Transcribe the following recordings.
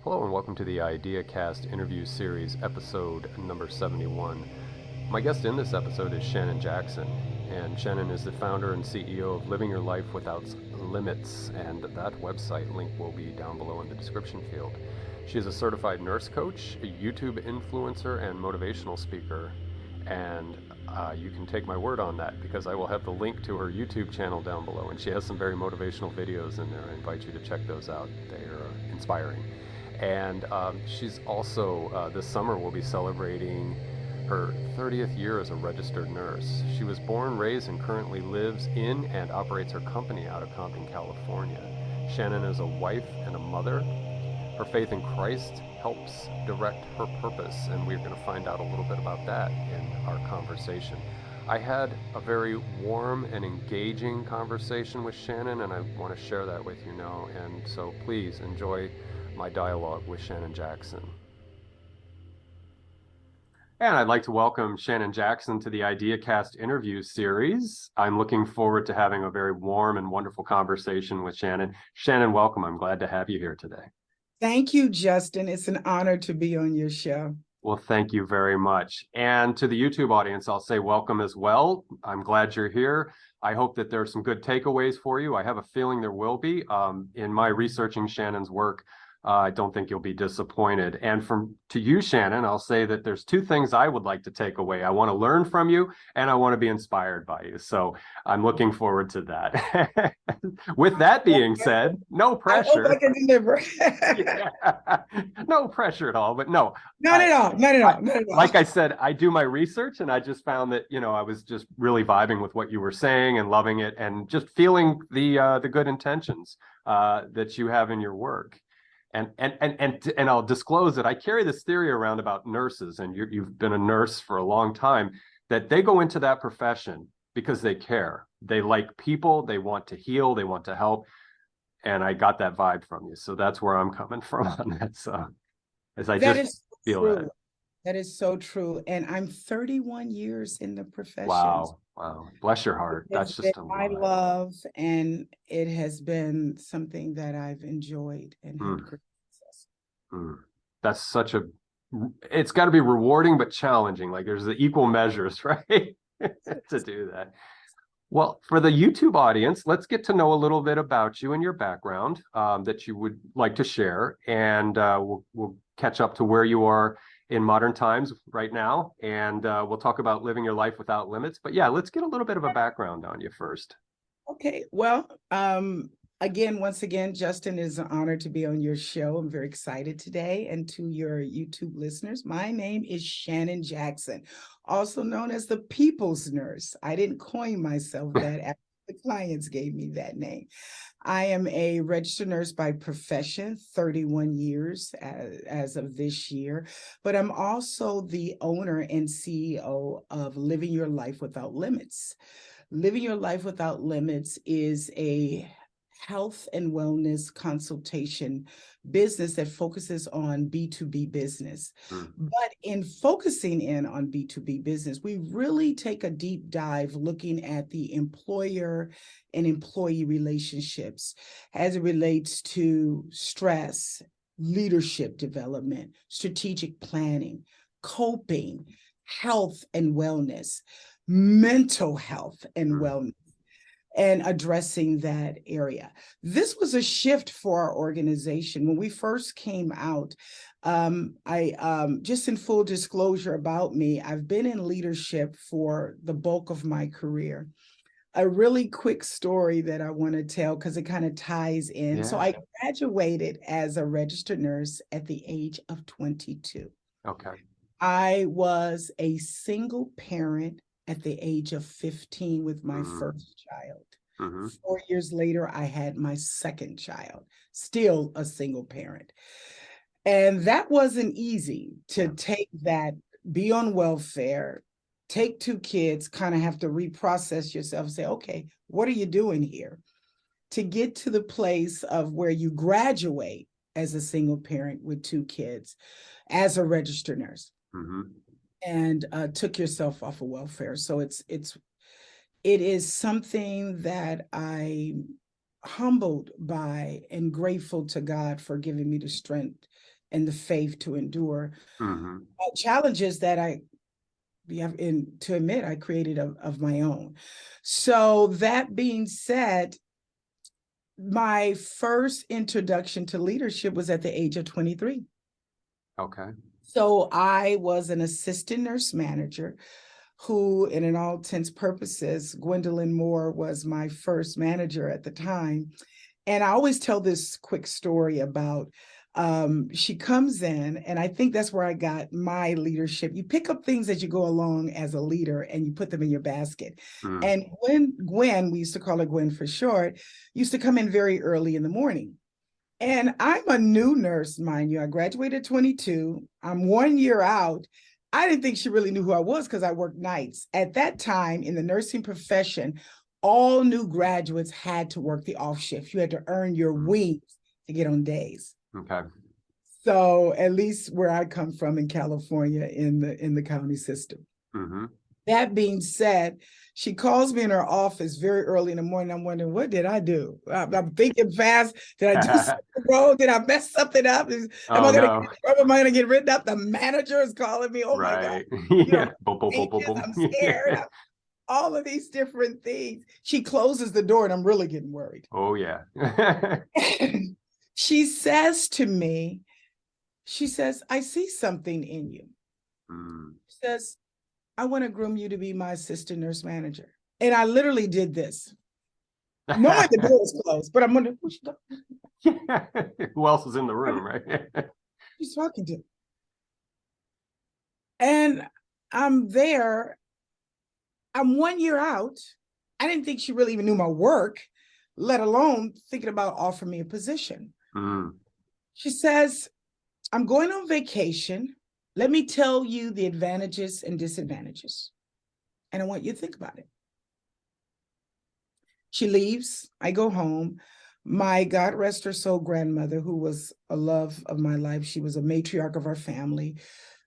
Hello and welcome to the IdeaCast interview series, episode number 71. My guest in this episode is Shannon Jackson, and Shannon is the founder and CEO of Living Your Life Without Limits, and that website link will be down below in the description field. She is a certified nurse coach, a YouTube influencer, and motivational speaker, and you can take my word on that because I will have the link to her YouTube channel down below, and she has some very motivational videos in there. I invite you to check those out. They are inspiring. And she's also, this summer, will be celebrating her 30th year as a registered nurse. She was born, raised, and currently lives in and operates her company out of Compton, California. Shannon is a wife and a mother. Her faith in Christ helps direct her purpose, and we're going to find out a little bit about that in our conversation. I had a very warm and engaging conversation with Shannon, and I want to share that with you now. And so please enjoy my dialogue with Shannon Jackson. And I'd like to welcome Shannon Jackson to the IdeaCast interview series. I'm looking forward to having a very warm and wonderful conversation with Shannon. Shannon, welcome. I'm glad to have you here today. Thank you, Justin. It's an honor to be on your show. Well, thank you very much. And to the YouTube audience, I'll say welcome as well. I'm glad you're here. I hope that there are some good takeaways for you. I have a feeling there will be. In my researching Shannon's work, I don't think you'll be disappointed. And to you, Shannon, I'll say that there's two things I would like to take away. I want to learn from you, and I want to be inspired by you. So I'm looking forward to that. With that being said, no pressure. I hope I can deliver. Yeah. No pressure at all, but no. Not at all. Not at all. Like I said, I do my research, and I just found that, I was just really vibing with what you were saying and loving it, and just feeling the good intentions that you have in your work. And I'll disclose that I carry this theory around about nurses, and you've been a nurse for a long time, that they go into that profession because they care. They like people, they want to heal, they want to help. And I got that vibe from you. So that's where I'm coming from on that. So as I That just is feel true. that. That is so true. And I'm 31 years in the profession. Wow. Bless your heart. That's just my love, and it has been something that I've enjoyed and had great success. That's it's got to be rewarding, but challenging. Like there's the equal measures, right? To do that. Well, for the YouTube audience, let's get to know a little bit about you and your background that you would like to share. And we'll catch up to where you are in modern times right now. And we'll talk about living your life without limits. But yeah, let's get a little bit of a background on you first. Okay. Well, once again, Justin, is an honor to be on your show. I'm very excited today. And to your YouTube listeners, my name is Shannon Jackson, also known as the People's Nurse. I didn't coin myself that after the clients gave me that name. I am a registered nurse by profession, 31 years as of this year, but I'm also the owner and CEO of Living Your Life Without Limits. Living Your Life Without Limits is a health and wellness consultation business that focuses on B2B business. But in focusing in on B2B business, we really take a deep dive looking at the employer and employee relationships as it relates to stress, leadership development, strategic planning, coping, health and wellness, mental health and wellness, and addressing that area. This was a shift for our organization. When we first came out, I just in full disclosure about me, I've been in leadership for the bulk of my career. A really quick story that I want to tell because it kind of ties in. Yeah. So I graduated as a registered nurse at the age of 22. Okay. I was a single parent at the age of 15 with my first child. 4 years later, I had my second child, still a single parent. And that wasn't easy to take that, be on welfare, take two kids, kind of have to reprocess yourself and say, okay, what are you doing here? To get to the place of where you graduate as a single parent with two kids as a registered nurse. And took yourself off of welfare. So it is something that I humbled by and grateful to God for giving me the strength and the faith to endure challenges that to admit I created of my own. So that being said, my first introduction to leadership was at the age of 23. Okay. So I was an assistant nurse manager who, in all intents purposes, Gwendolyn Moore was my first manager at the time. And I always tell this quick story about she comes in, and I think that's where I got my leadership. You pick up things as you go along as a leader and you put them in your basket. And Gwen, we used to call her Gwen for short, used to come in very early in the morning. And I'm a new nurse, mind you. I graduated at 22. I'm 1 year out. I didn't think she really knew who I was because I worked nights. At that time in the nursing profession, all new graduates had to work the off shift. You had to earn your wings to get on days. Okay. So at least where I come from in California in the county system. That being said, she calls me in her office very early in the morning. I'm wondering, what did I do? I'm thinking fast. Did I do something wrong? Did I mess something up? Am I going to get written up? The manager is calling me. Oh my God. Yeah. I'm scared. All of these different things. She closes the door and I'm really getting worried. Oh yeah. She says to me, I see something in you. She says, I want to groom you to be my assistant nurse manager. And I literally did this. Knowing the door is closed, but I'm wondering, who else is in the room, right? Who's talking to? And I'm there. I'm 1 year out. I didn't think she really even knew my work, let alone thinking about offering me a position. She says, I'm going on vacation. Let me tell you the advantages and disadvantages. And I want you to think about it. She leaves. I go home. My God rest her soul grandmother, who was a love of my life. She was a matriarch of our family.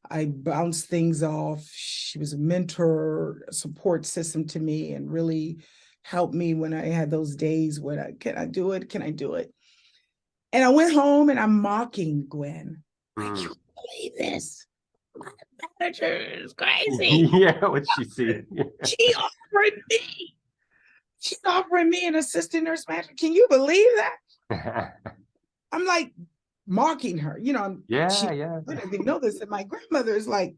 I bounced things off. She was a mentor, a support system to me, and really helped me when I had those days when can I do it? Can I do it? And I went home and I'm mocking Gwen. I can't believe this. My manager is crazy. Yeah, what'd she see? She's offering me an assistant nurse manager. Can you believe that? I'm like mocking her, I didn't even know this. And my grandmother is like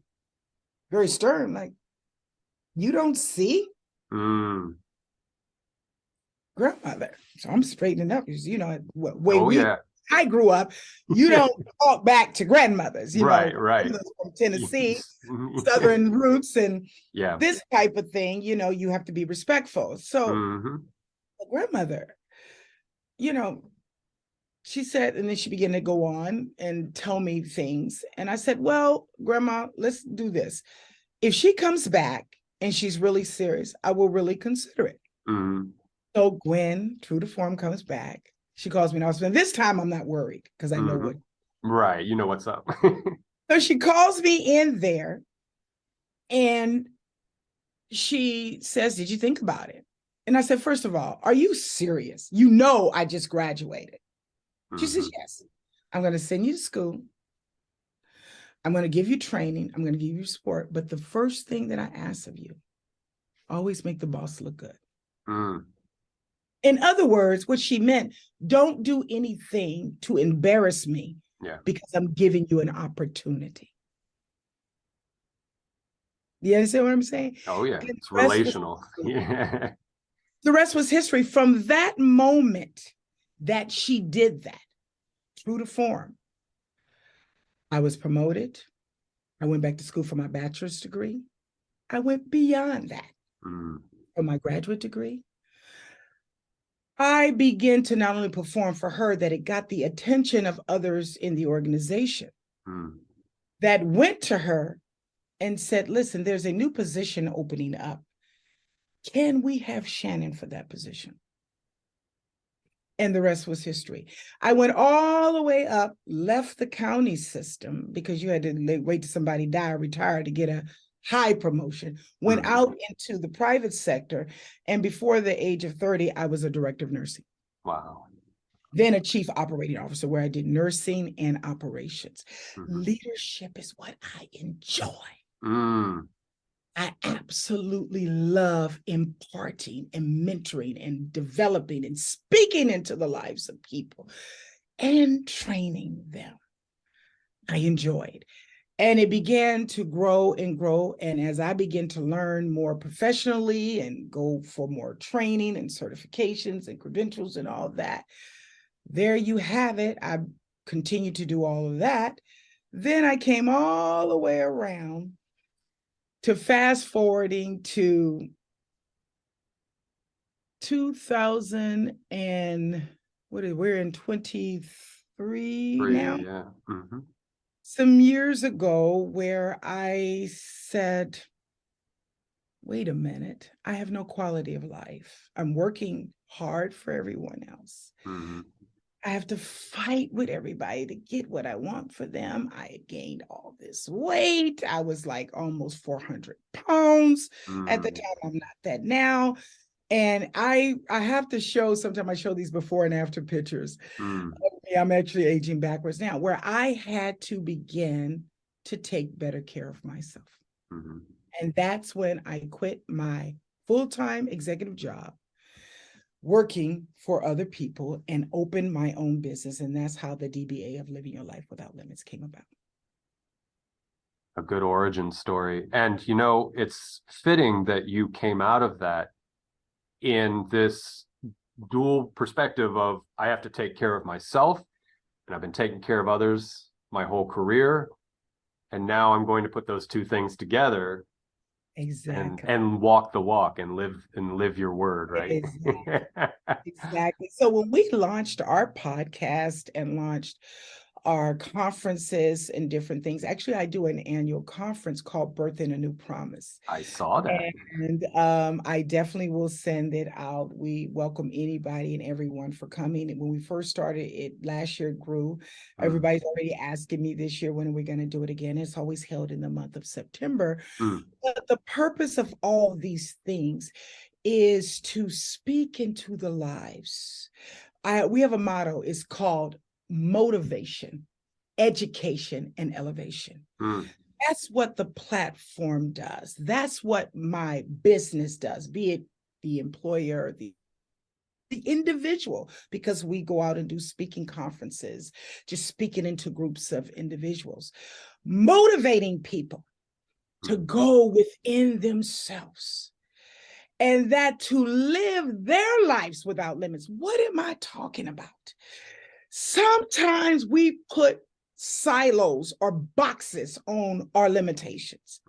very stern, like, you don't see? Grandmother. So I'm straightening up because, I grew up, you don't talk back to grandmothers, right. From Tennessee, Southern roots, and this type of thing, you have to be respectful. So the grandmother, she said, and then she began to go on and tell me things. And I said, well, Grandma, let's do this. If she comes back and she's really serious, I will really consider it. So Gwen, true to form, comes back. She calls me and this time I'm not worried because I know what. Right. You know what's up. So she calls me in there and she says, did you think about it? And I said, first of all, are you serious? I just graduated. She says, yes. I'm going to send you to school. I'm going to give you training. I'm going to give you support. But the first thing that I ask of you, always make the boss look good. In other words, what she meant, don't do anything to embarrass me because I'm giving you an opportunity. You understand what I'm saying? Oh, yeah. It's relational. The rest was history. From that moment that she did that, true to form, I was promoted. I went back to school for my bachelor's degree. I went beyond that for my graduate degree. I began to not only perform for her, that it got the attention of others in the organization that went to her and said, listen, there's a new position opening up. Can we have Shannon for that position? And the rest was history. I went all the way up, left the county system because you had to wait till somebody die or retire to get a high promotion, went out into the private sector. And before the age of 30, I was a director of nursing. Wow. Then a chief operating officer where I did nursing and operations. Mm-hmm. Leadership is what I enjoy. Mm. I absolutely love imparting and mentoring and developing and speaking into the lives of people and training them. I enjoyed. And it began to grow and grow. And as I began to learn more professionally and go for more training and certifications and credentials and all that, there you have it. I continued to do all of that. Then I came all the way around to fast forwarding to 2000 and we're in 23 now. Yeah. Mm-hmm. Some years ago where I said, wait a minute, I have no quality of life. I'm working hard for everyone else. Mm-hmm. I have to fight with everybody to get what I want for them. I gained all this weight. I was like almost 400 pounds at the time. I'm not that now. And I have to show, sometimes I show these before and after pictures. I'm actually aging backwards now, where I had to begin to take better care of myself. Mm-hmm. And that's when I quit my full-time executive job, working for other people, and opened my own business. And that's how the DBA of Living Your Life Without Limits came about. A good origin story. And, you know, it's fitting that you came out of that in this dual perspective of I have to take care of myself, and I've been taking care of others my whole career. And now I'm going to put those two things together. Exactly. And walk the walk and live your word, right? Exactly. Exactly. So when we launched our podcast and launched our conferences and different things, actually, I do an annual conference called Birthing a New Promise. I saw that. And I definitely will send it out. We welcome anybody and everyone for coming. And when we first started it last year, it grew. Everybody's already asking me this year, when are we going to do it again? It's always held in the month of September. But the purpose of all these things is to speak into the lives. We have a motto. It's called motivation, education, and elevation. That's what the platform does. That's what my business does, be it the employer, the individual, because we go out and do speaking conferences, just speaking into groups of individuals, motivating people to go within themselves, and that to live their lives without limits. What am I talking about? Sometimes we put silos or boxes on our limitations.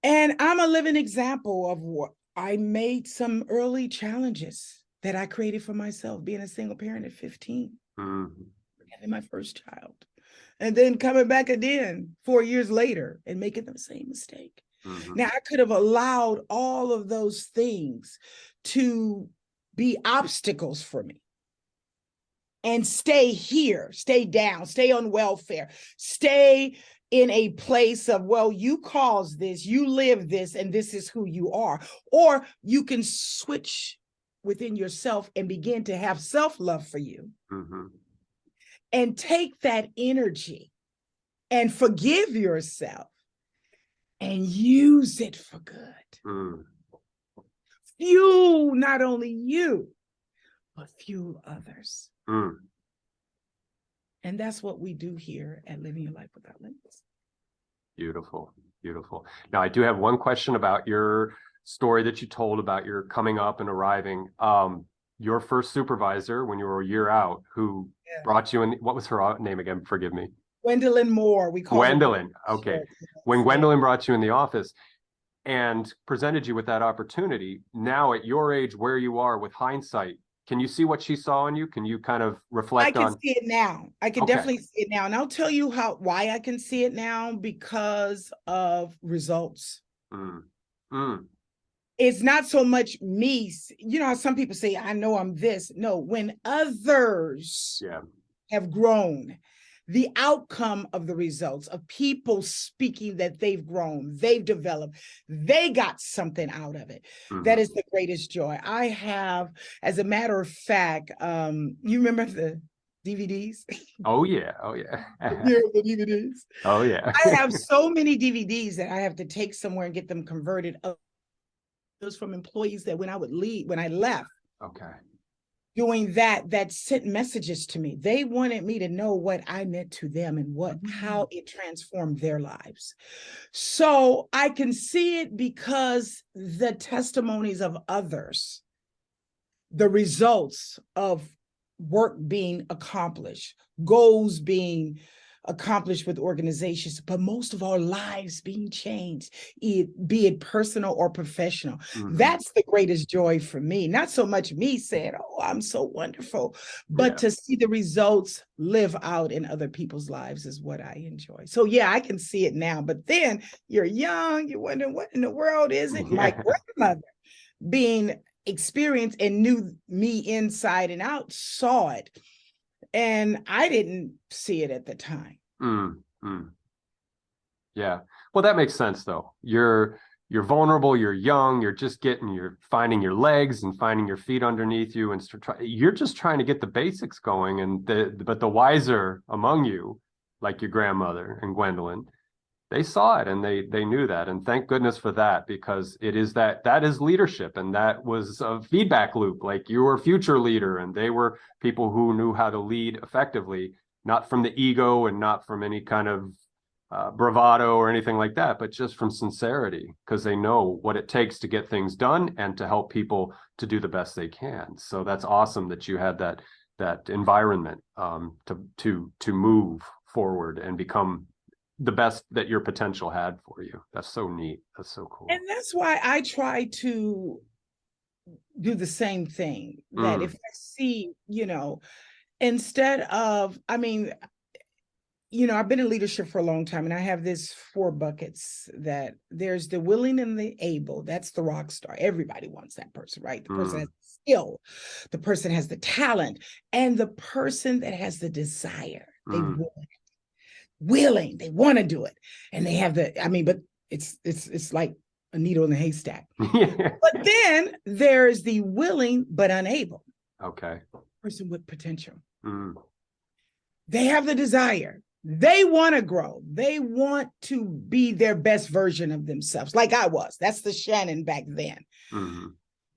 And I'm a living example of what I made some early challenges that I created for myself, being a single parent at 15, having my first child, and then coming back again 4 years later and making the same mistake. Now, I could have allowed all of those things to be obstacles for me and stay here, stay down, stay on welfare, stay in a place of, well, you caused this, you live this, and this is who you are. Or you can switch within yourself and begin to have self-love for you, and take that energy and forgive yourself and use it for good. Fuel not only you, but fuel others. And that's what we do here at Living Your Life Without Limits. Beautiful, beautiful. Now, I do have one question about your story that you told about your coming up and arriving. Your first supervisor, when you were a year out, who brought you in, what was her name again? Forgive me. Gwendolyn Moore. We call Gwendolyn. Okay. When Gwendolyn brought you in the office and presented you with that opportunity, now at your age, where you are with hindsight, can you see what she saw in you? Can you kind of reflect on? I can see it now. I can definitely see it now. And I'll tell you why I can see it now, because of results. It's not so much me. You know how some people say, I know I'm this. No, when others have grown, the outcome of the results of people speaking that they've grown, they've developed, they got something out of it. That is the greatest joy. I have, as a matter of fact, you remember the DVDs? Oh yeah. Oh yeah. Yeah, the DVDs. Oh yeah. I have so many DVDs that I have to take somewhere and get them converted. Those from employees that when I would leave, when I left, Okay. doing that sent messages to me. They wanted me to know what I meant to them and how it transformed their lives. So I can see it because the testimonies of others, the results of work being accomplished, goals being accomplished with organizations, but most of all, lives being changed, be it personal or professional. That's the greatest joy for me. Not so much me saying, oh, I'm so wonderful, but to see the results live out in other people's lives is what I enjoy. So yeah, I can see it now, but then you're young, you're wondering what in the world is it? My grandmother being experienced and knew me inside and out, saw it. And I didn't see it at the time. Yeah. Well, that makes sense though. You're vulnerable, you're young, you're finding your legs and finding your feet underneath you, and you're just trying to get the basics going. And but the wiser among you, like your grandmother and Gwendolyn, they saw it and they knew that. And thank goodness for that, because it is that is leadership. And that was a feedback loop. Like, you were a future leader and they were people who knew how to lead effectively, not from the ego and not from any kind of bravado or anything like that, but just from sincerity, because they know what it takes to get things done and to help people to do the best they can. So that's awesome that you had that environment to move forward and become the best that your potential had for you. That's so neat. That's so cool. And that's why I try to do the same thing, that if I see, instead of, I've been in leadership for a long time, and I have this 4 buckets. That there's the willing and the able. That's the rock star. Everybody wants that person, right? The person has the skill, the person has the talent, and the person that has the desire. They willing, they want to do it, and they have but it's like a needle in a haystack. But then there's the willing but unable. Okay. Person with potential. They have the desire. They want to grow. They want to be their best version of themselves, like I was. That's the Shannon back then.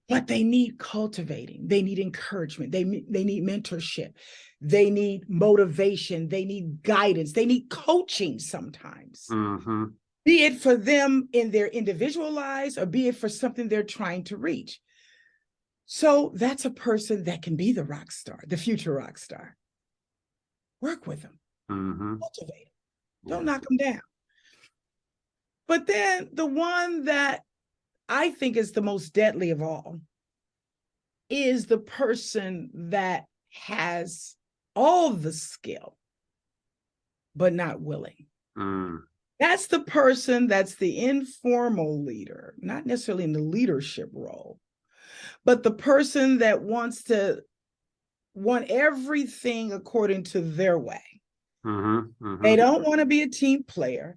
But they need cultivating. They need encouragement. They need mentorship. They need motivation. They need guidance. They need coaching sometimes. Be it for them in their individual lives, or be it for something they're trying to reach. So that's a person that can be the rock star, the future rock star. Work with them. Cultivate them. Don't knock them down. But then the one that I think is the most deadly of all is the person that has all the skill, but not willing. That's the person that's the informal leader, not necessarily in the leadership role, but the person that want everything according to their way. They don't want to be a team player.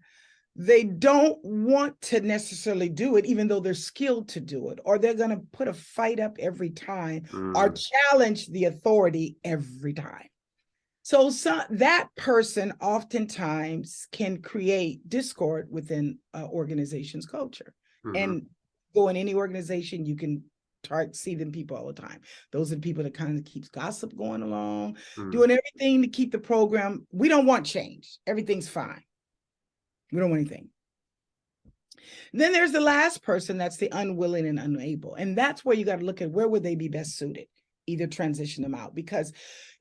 They don't want to necessarily do it, even though they're skilled to do it, or they're going to put a fight up every time or challenge the authority every time. So that person oftentimes can create discord within an organization's culture. And go in any organization, you can see them people all the time. Those are the people that kind of keeps gossip going along, doing everything to keep the program. We don't want change. Everything's fine. We don't want anything. Then there's the last person, that's the unwilling and unable. And that's where you got to look at where would they be best suited. Either transition them out, because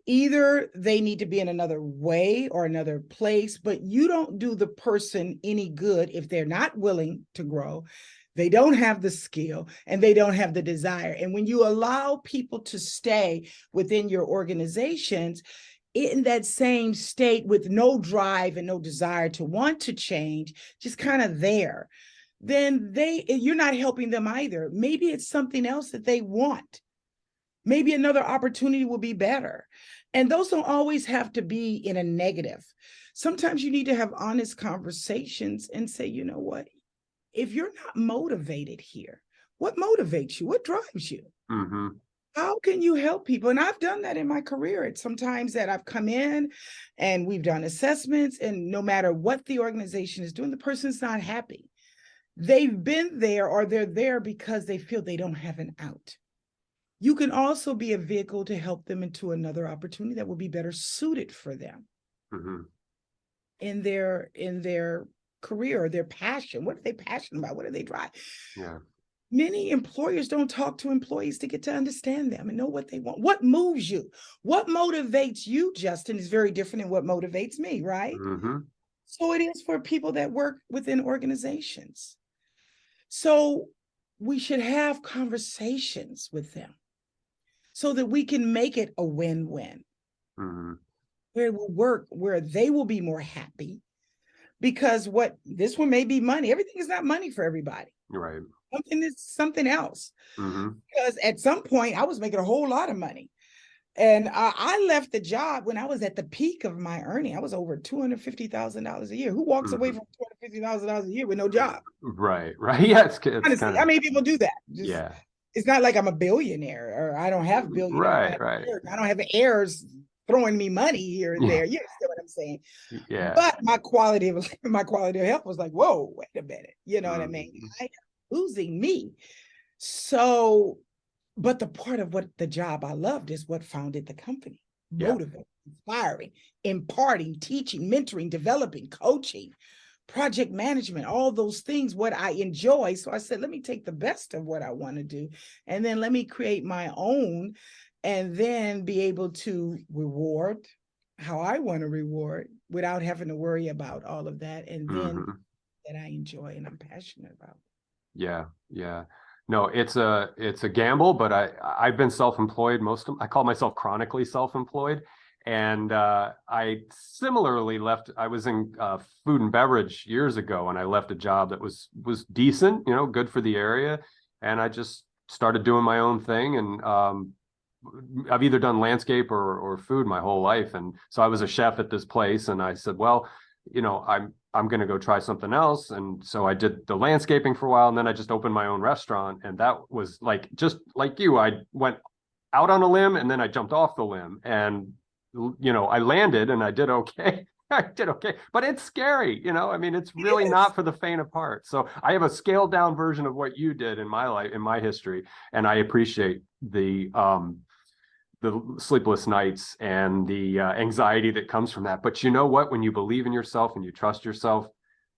either they need to be in another way or another place, but you don't do the person any good if they're not willing to grow, they don't have the skill, and they don't have the desire. And when you allow people to stay within your organizations in that same state with no drive and no desire to want to change, just kind of there, then you're not helping them either. Maybe it's something else that they want. Maybe another opportunity will be better. And those don't always have to be in a negative. Sometimes you need to have honest conversations and say, you know what? If you're not motivated here, what motivates you? What drives you? Mm-hmm. How can you help people? And I've done that in my career. It's sometimes that I've come in and we've done assessments, and no matter what the organization is doing, the person's not happy. They've been there, or they're there because they feel they don't have an out. You can also be a vehicle to help them into another opportunity that will be better suited for them Mm-hmm. in their career or their passion. What are they passionate about? What do they drive? Yeah. Many employers don't talk to employees to get to understand them and know what they want. What moves you? What motivates you, Justin, is very different than what motivates me, right? Mm-hmm. So it is for people that work within organizations. So we should have conversations with them so that we can make it a win-win, Mm-hmm. where it will work, where they will be more happy. Because what this one may be money. Everything is not money for everybody. Right. Something is something else. Mm-hmm. Because at some point I was making a whole lot of money. And I left the job when I was at the peak of my earning. I was over $250,000 a year. Who walks away Mm-hmm. from $250,000 a year with no job? Right. Right. Yeah. It's Honestly, kind how of, many people do that? Just, yeah. it's not like I'm a billionaire, or I don't have billionaires. Right. Right. I don't have heirs throwing me money here and Yeah. there. You understand what I'm saying? Yeah. But my quality of health was like, whoa, wait a minute. You know what I mean? Mm-hmm. I am losing me. So, but the part of what the job I loved is what founded the company. Yeah. Motivating, inspiring, imparting, teaching, mentoring, developing, coaching, project management, all those things, what I enjoy. So I said, let me take the best of what I want to do, and then let me create my own, and then be able to reward how I want to reward without having to worry about all of that. And then Mm-hmm. that I enjoy and I'm passionate about. Yeah. Yeah. No, it's a gamble, but I've been self-employed I call myself chronically self-employed. And I similarly left, I was in food and beverage years ago, and I left a job that was decent, good for the area. And I just started doing my own thing. And I've either done landscape or food my whole life. And so I was a chef at this place, and I said, well, I'm going to go try something else. And so I did the landscaping for a while, and then I just opened my own restaurant. And that was like, just like you, I went out on a limb and then I jumped off the limb, and, I landed and I did okay. I did okay, but it's scary. I mean, it's really not for the faint of heart. So I have a scaled down version of what you did in my life, in my history. And I appreciate the sleepless nights and the anxiety that comes from that. But you know what? When you believe in yourself and you trust yourself,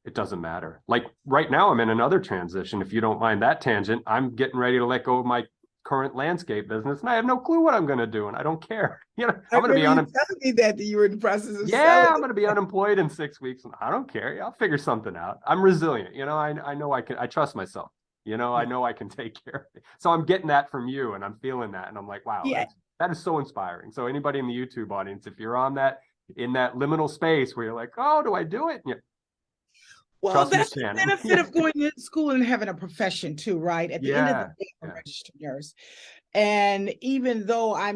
it doesn't matter. Like right now, I'm in another transition. If you don't mind that tangent, I'm getting ready to let go of my current landscape business, and I have no clue what I'm going to do, and I don't care. I'm going to be telling me that you were in the process of selling. I'm going to be unemployed in 6 weeks, and I don't care. I'll figure something out. I'm resilient. I know I can. I trust myself. I know I can take care of it. So I'm getting that from you, and I'm feeling that, and I'm like, wow, that is so inspiring. So anybody in the YouTube audience, if you're in that liminal space where you're like, oh, do I do it? Yeah. Well, that's the benefit of going to school and having a profession too, right? At the end of the day, I'm a registered nurse. And even though I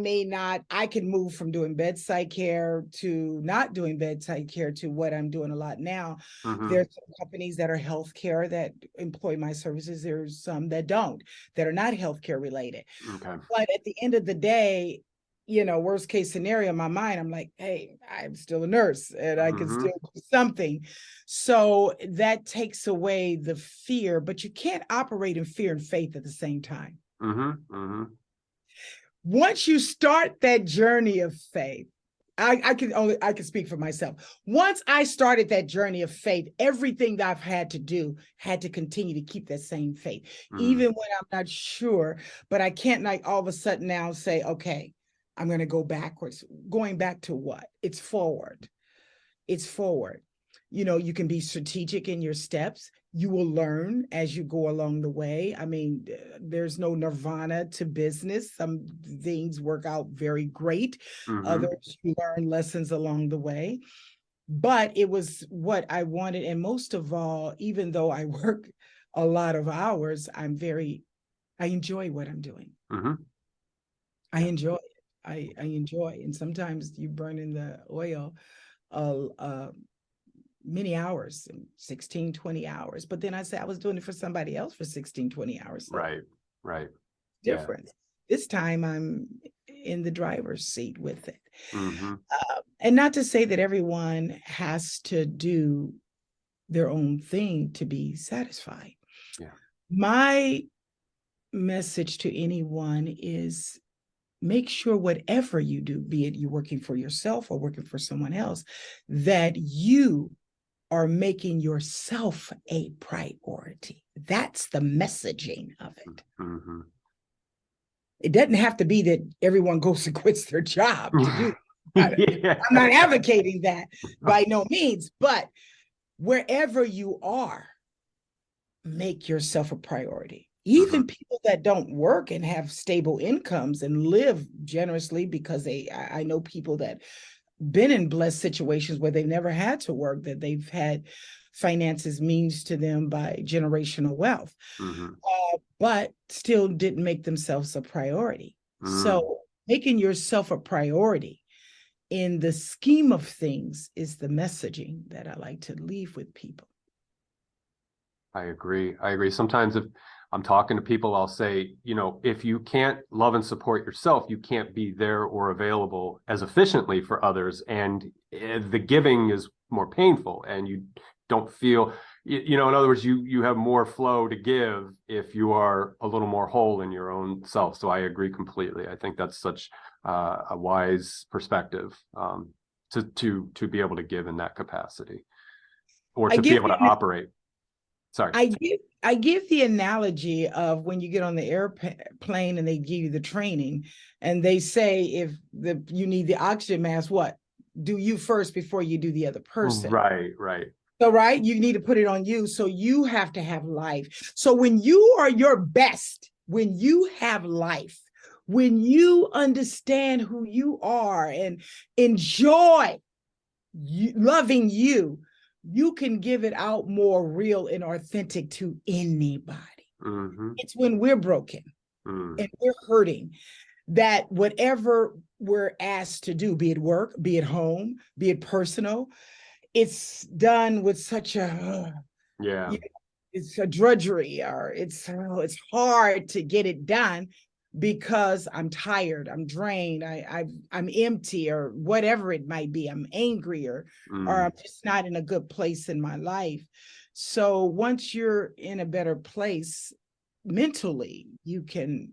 can move from doing bedside care to not doing bedside care to what I'm doing a lot now. Mm-hmm. There's some companies that are healthcare that employ my services. There's some that don't, that are not healthcare related. Okay. But at the end of the day, worst case scenario in my mind, I'm like, hey, I'm still a nurse and I can still do something. So that takes away the fear, but you can't operate in fear and faith at the same time. Once you start that journey of faith, I can speak for myself. Once I started that journey of faith, everything that I've had to do had to continue to keep that same faith, even when I'm not sure. But I can't all of a sudden now say, okay, I'm going to go backwards. Going back to what? It's forward. It's forward. You can be strategic in your steps. You will learn as you go along the way. I mean, there's no nirvana to business. Some things work out very great. Others, you learn lessons along the way. But it was what I wanted. And most of all, even though I work a lot of hours, I enjoy what I'm doing. I enjoy it. I enjoy. And sometimes you burn in the oil many hours, 16, 20 hours. But then I say I was doing it for somebody else for 16, 20 hours. So Right. Right. Yeah. different. This time I'm in the driver's seat with it. Mm-hmm. And not to say that everyone has to do their own thing to be satisfied. Yeah. My message to anyone is make sure whatever you do, be it you're working for yourself or working for someone else, that you are making yourself a priority. That's the messaging of it. Mm-hmm. It doesn't have to be that everyone goes and quits their job to do it. Yeah. I'm not advocating that by no means, but wherever you are, make yourself a priority. Even people that don't work and have stable incomes and live generously, because I know people that been in blessed situations where they've never had to work, that they've had finances means to them by generational wealth, but still didn't make themselves a priority. So making yourself a priority in the scheme of things is the messaging that I like to leave with people. I agree. Sometimes if I'm talking to people, I'll say, you know, if you can't love and support yourself, you can't be there or available as efficiently for others. And the giving is more painful, and you don't feel, you know, in other words, you have more flow to give if you are a little more whole in your own self. So I agree completely. I think that's such a wise perspective, to be able to give in that capacity, or to be able to operate. Sorry. I give the analogy of when you get on the airplane and they give you the training and they say, if you need the oxygen mask, what? Do you first before you do the other person. Right. So, right, you need to put it on you. So you have to have life. So when you are your best, when you have life, when you understand who you are and enjoy loving you, you can give it out more real and authentic to anybody. It's when we're broken and we're hurting that whatever we're asked to do, be it work, be it home, be it personal, it's done with such a, it's a drudgery, or it's hard to get it done because I'm tired, I'm drained, I'm empty, or whatever it might be. I'm angry, or I'm just not in a good place in my life. So once you're in a better place mentally, you can,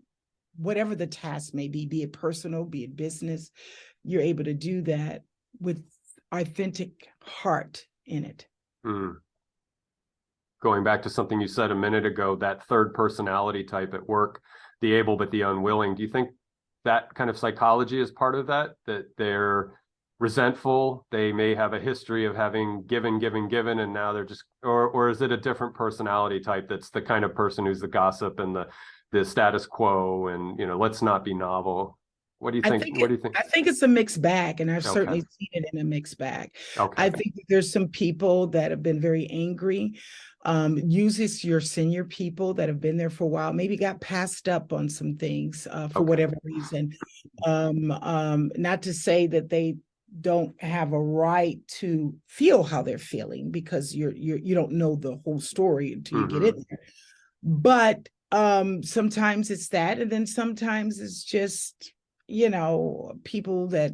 whatever the task may be it personal, be it business, you're able to do that with authentic heart in it. Going back to something you said a minute ago, that third personality type at work, the able but the unwilling. Do you think that kind of psychology is part of that they're resentful? They may have a history of having given, and now they're just, or is it a different personality type that's the kind of person who's the gossip and the status quo and, you know, let's not be novel? What do you think? What do you think? I think it's a mixed bag, and I've certainly seen it in a mixed bag. I think there's some people that have been very angry. Uses your senior people that have been there for a while, maybe got passed up on some things for whatever reason. Not to say that they don't have a right to feel how they're feeling, because you don't know the whole story until you get in there. But sometimes it's that, and then sometimes it's just, you know, people that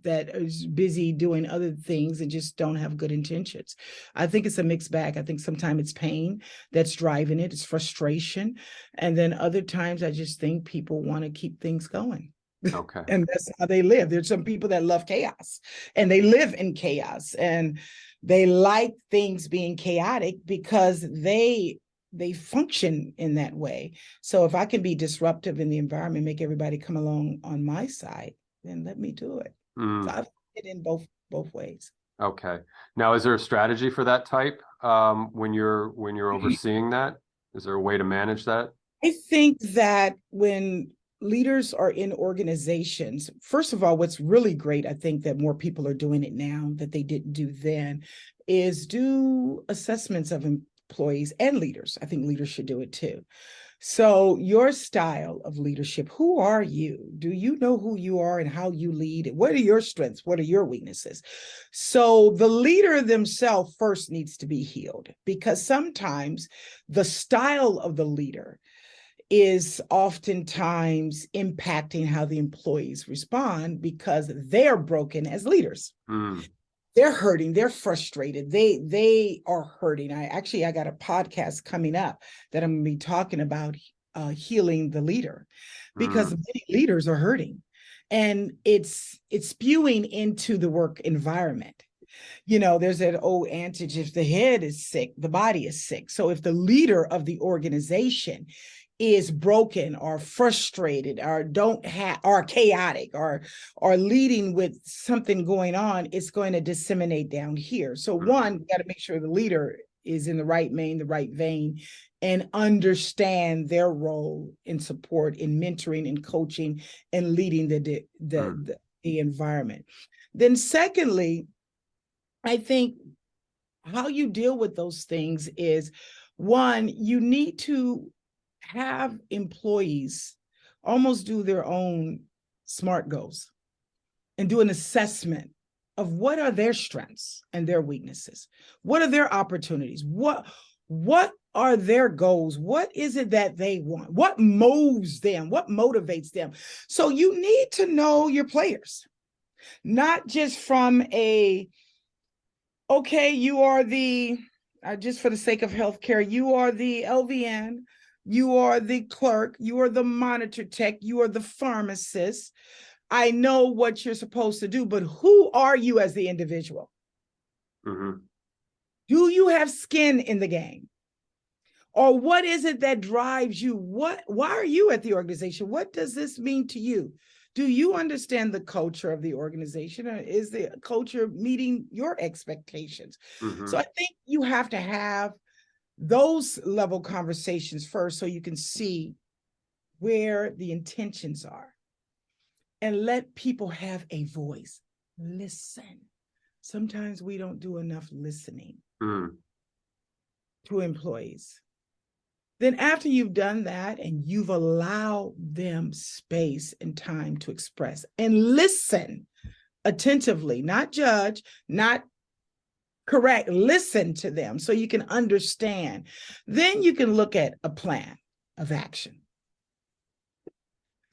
is busy doing other things and just don't have good intentions. I think it's a mixed bag. I think sometimes it's pain that's driving it. It's frustration. And then other times I just think people want to keep things going. And that's how they live. There's some people that love chaos and they live in chaos, and they like things being chaotic because they function in that way. So if I can be disruptive in the environment, make everybody come along on my side, then let me do it. So I've it in both ways. Okay. Now, is there a strategy for that type when you're overseeing that? Is there a way to manage that? I think that when leaders are in organizations, first of all, what's really great, I think that more people are doing it now that they didn't do then, is do assessments of employees and leaders. I think leaders should do it too. So your style of leadership, who are you? Do you know who you are and how you lead? What are your strengths? What are your weaknesses? So the leader themselves first needs to be healed, because sometimes the style of the leader is oftentimes impacting how the employees respond, because they're broken as leaders. They're hurting, they're frustrated, they are hurting. I got a podcast coming up that I'm going to be talking about healing the leader, because many leaders are hurting, and it's spewing into the work environment. There's that old adage, if the head is sick, the body is sick. So if the leader of the organization is broken or frustrated or or chaotic or leading with something going on, it's going to disseminate down here. So one, we got to make sure the leader is in the right vein, and understand their role in support, in mentoring and coaching and leading the environment. Then secondly, I think how you deal with those things is, one, you need to have employees almost do their own SMART goals and do an assessment of what are their strengths and their weaknesses. What are their opportunities? What are their goals? What is it that they want? What moves them? What motivates them? So you need to know your players, not just from okay, you are the, just for the sake of healthcare, you are the LVN, you are the clerk, you are the monitor tech, you are the pharmacist. I know what you're supposed to do, but who are you as the individual? Do you have skin in the game? Or what is it that drives you? Why are you at the organization? What does this mean to you? Do you understand the culture of the organization, or is the culture meeting your expectations? So I think you have to have those level conversations first, so you can see where the intentions are, and let people have a voice. Listen. Sometimes we don't do enough listening to employees. Then after you've done that and you've allowed them space and time to express and listen attentively, not judge, not correct, listen to them so you can understand. Then you can look at a plan of action.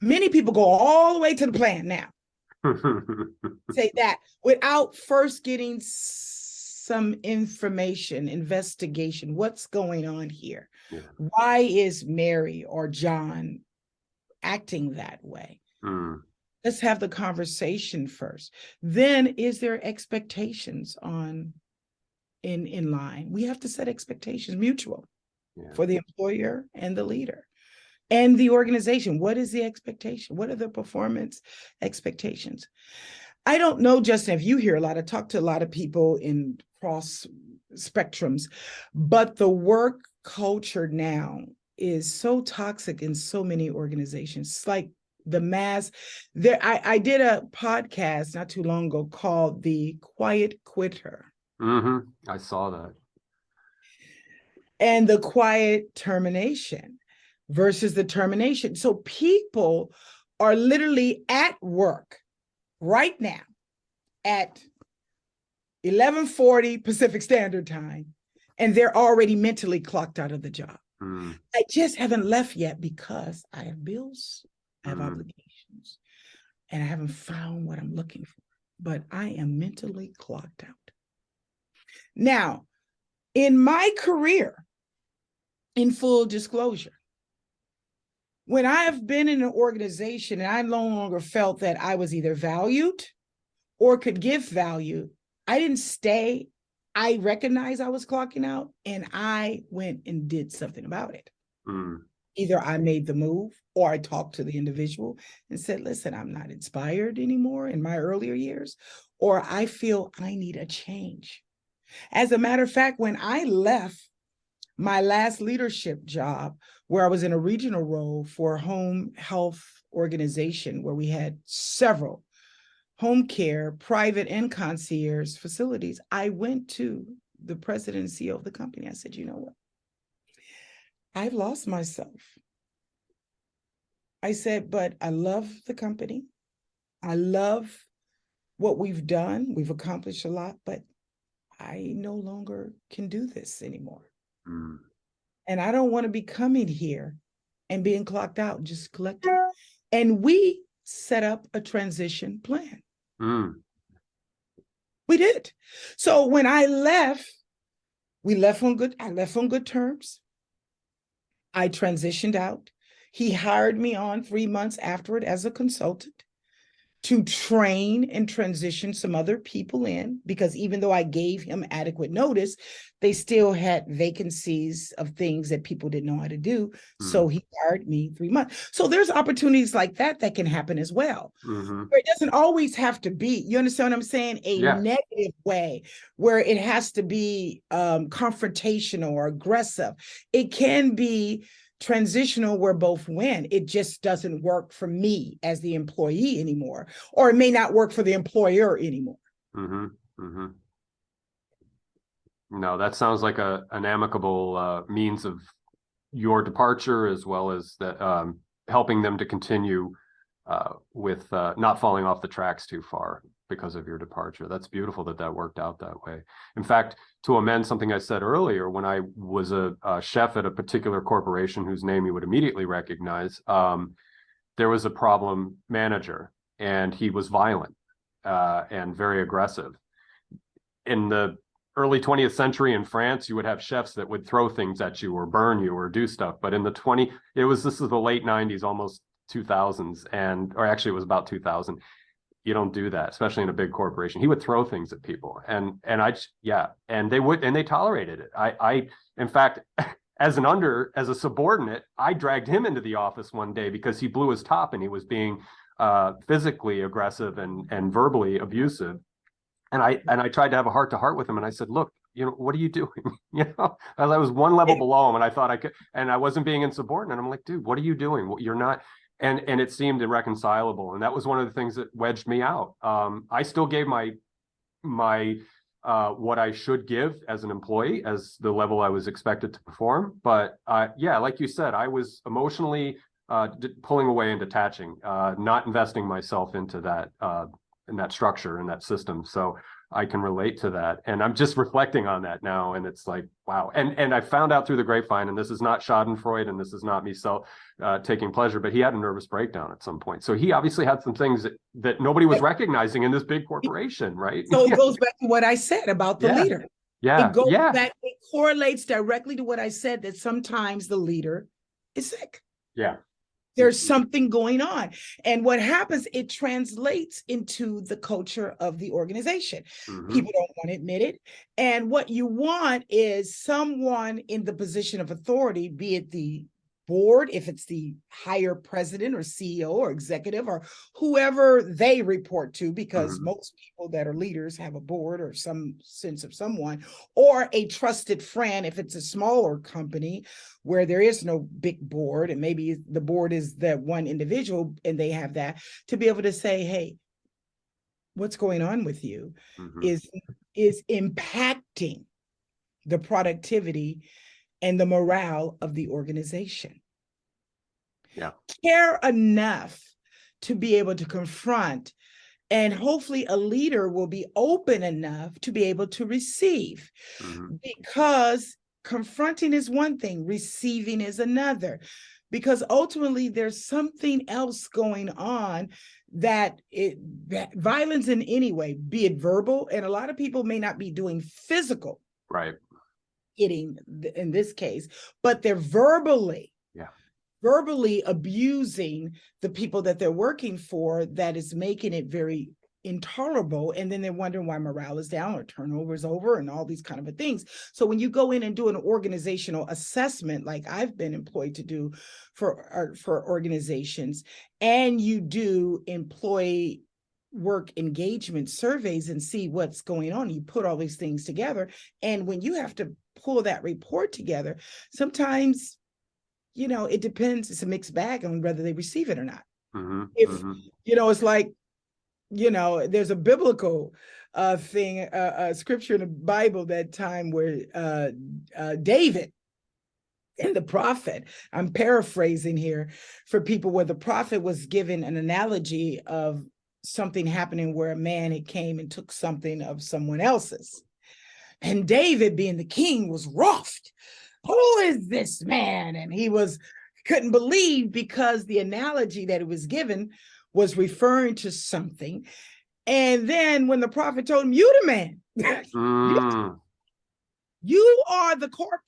Many people go all the way to the plan now. Say that without first getting some information, investigation. What's going on here? Yeah. Why is Mary or John acting that way? Let's have the conversation first. Then, is there expectations in line? We have to set expectations, mutual, for the employer and the leader and the organization. What is the expectation? What are the performance expectations? I don't know, Justin, if you hear talk to a lot of people in cross spectrums, but the work culture now is so toxic in so many organizations. It's like the mass there. I did a podcast not too long ago called The Quiet Quitter. I saw that. And the quiet termination versus the termination. So people are literally at work right now at 11:40 Pacific Standard Time, and they're already mentally clocked out of the job. I just haven't left yet because I have bills, I have obligations, and I haven't found what I'm looking for, but I am mentally clocked out. Now, in my career, in full disclosure, when I have been in an organization and I no longer felt that I was either valued or could give value, I didn't stay. I recognized I was clocking out, and I went and did something about it. Either I made the move or I talked to the individual and said, listen, I'm not inspired anymore in my earlier years, or I feel I need a change. As a matter of fact, when I left my last leadership job, where I was in a regional role for a home health organization where we had several home care, private and concierge facilities, I went to the president and CEO of the company. I said, you know what? I've lost myself I said, but I love the company. I love what we've done. We've accomplished a lot, but I no longer can do this anymore. Mm. And I don't want to be coming here and being clocked out, just collecting. And we set up a transition plan. Mm. We did. So when I left, I left on good terms. I transitioned out. He hired me on 3 months afterward as a consultant to train and transition some other people in, because even though I gave him adequate notice, they still had vacancies of things that people didn't know how to do. So he hired me 3 months. So there's opportunities like that that can happen as well. Mm-hmm. It doesn't always have to be, you understand what I'm saying? A negative way where it has to be confrontational or aggressive. It can be transitional where both win. It just doesn't work for me as the employee anymore, or it may not work for the employer anymore. Mm-hmm. Mm-hmm. No, that sounds like an amicable means of your departure, as well as that helping them to continue with not falling off the tracks too far because of your departure. That's beautiful that worked out that way. In fact, to amend something I said earlier, when I was a chef at a particular corporation whose name you would immediately recognize, there was a problem manager, and he was violent and very aggressive. In the early 20th century in France, you would have chefs that would throw things at you or burn you or do stuff. But in the this is the late 90s, almost 2000s, or actually it was about 2000. You don't do that, especially in a big corporation. He would throw things at people, and they tolerated it. I in fact, as a subordinate, I dragged him into the office one day because he blew his top and he was being physically aggressive and verbally abusive. And I tried to have a heart to heart with him, and I said, "Look, what are you doing?" I was one level below him, and I thought I could, and I wasn't being insubordinate. I'm like, "Dude, what are you doing? You're not." And it seemed irreconcilable, and that was one of the things that wedged me out. I still gave my what I should give as an employee, as the level I was expected to perform. But like you said, I was emotionally pulling away and detaching, not investing myself into that in that structure and that system. So I can relate to that, and I'm just reflecting on that now, and it's like, wow. And I found out through the grapevine, and this is not Schadenfreude, and this is not me taking pleasure, but he had a nervous breakdown at some point. So he obviously had some things that nobody was recognizing in this big corporation, right? So it goes back to what I said about the leader. Yeah, it goes back, it correlates directly to what I said, that sometimes the leader is sick. Yeah. There's something going on. And what happens, it translates into the culture of the organization. Mm-hmm. People don't want to admit it. And what you want is someone in the position of authority, be it the board, if it's the higher president or CEO or executive or whoever they report to, because most people that are leaders have a board or some sense of someone, or a trusted friend if it's a smaller company where there is no big board, and maybe the board is that one individual and they have that, to be able to say, hey, what's going on with you is impacting the productivity and the morale of the organization. Yeah. Care enough to be able to confront, and hopefully a leader will be open enough to be able to receive, because confronting is one thing, receiving is another, because ultimately there's something else going on that violence in any way, be it verbal, and a lot of people may not be doing physical. Right. Hitting in this case, but they're verbally abusing the people that they're working for, that is making it very intolerable. And then they're wondering why morale is down or turnover is over and all these kind of things. So when you go in and do an organizational assessment, like I've been employed to do for organizations, and you do employee work engagement surveys and see what's going on, you put all these things together, and when you have to pull that report together, sometimes, it depends. It's a mixed bag on whether they receive it or not. It's like, there's a biblical scripture in the Bible, that time where David in the prophet, I'm paraphrasing here for people, where the prophet was given an analogy of something happening where a man had came and took something of someone else's. And David, being the king, was wroth. Who is this man? And he couldn't believe, because the analogy that it was given was referring to something. And then when the prophet told him, you the man, you are the corporate,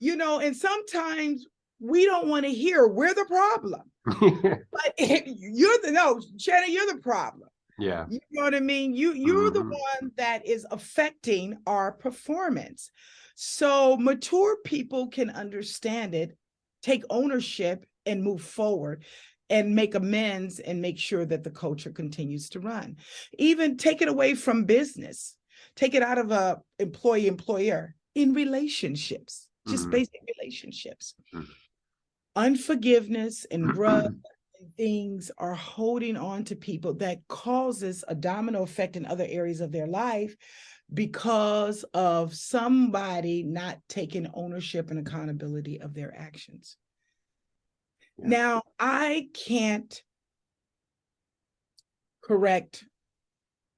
and sometimes we don't want to hear we're the problem. But Shannon, you're the problem. Yeah. You know what I mean? You're the one that is affecting our performance. So mature people can understand it, take ownership, and move forward and make amends and make sure that the culture continues to run. Even take it away from business, take it out of a employee-employer, in relationships, just basic relationships. Unforgiveness and grudge and things are holding on to people that causes a domino effect in other areas of their life, because of somebody not taking ownership and accountability of their actions. Yeah. Now, I can't correct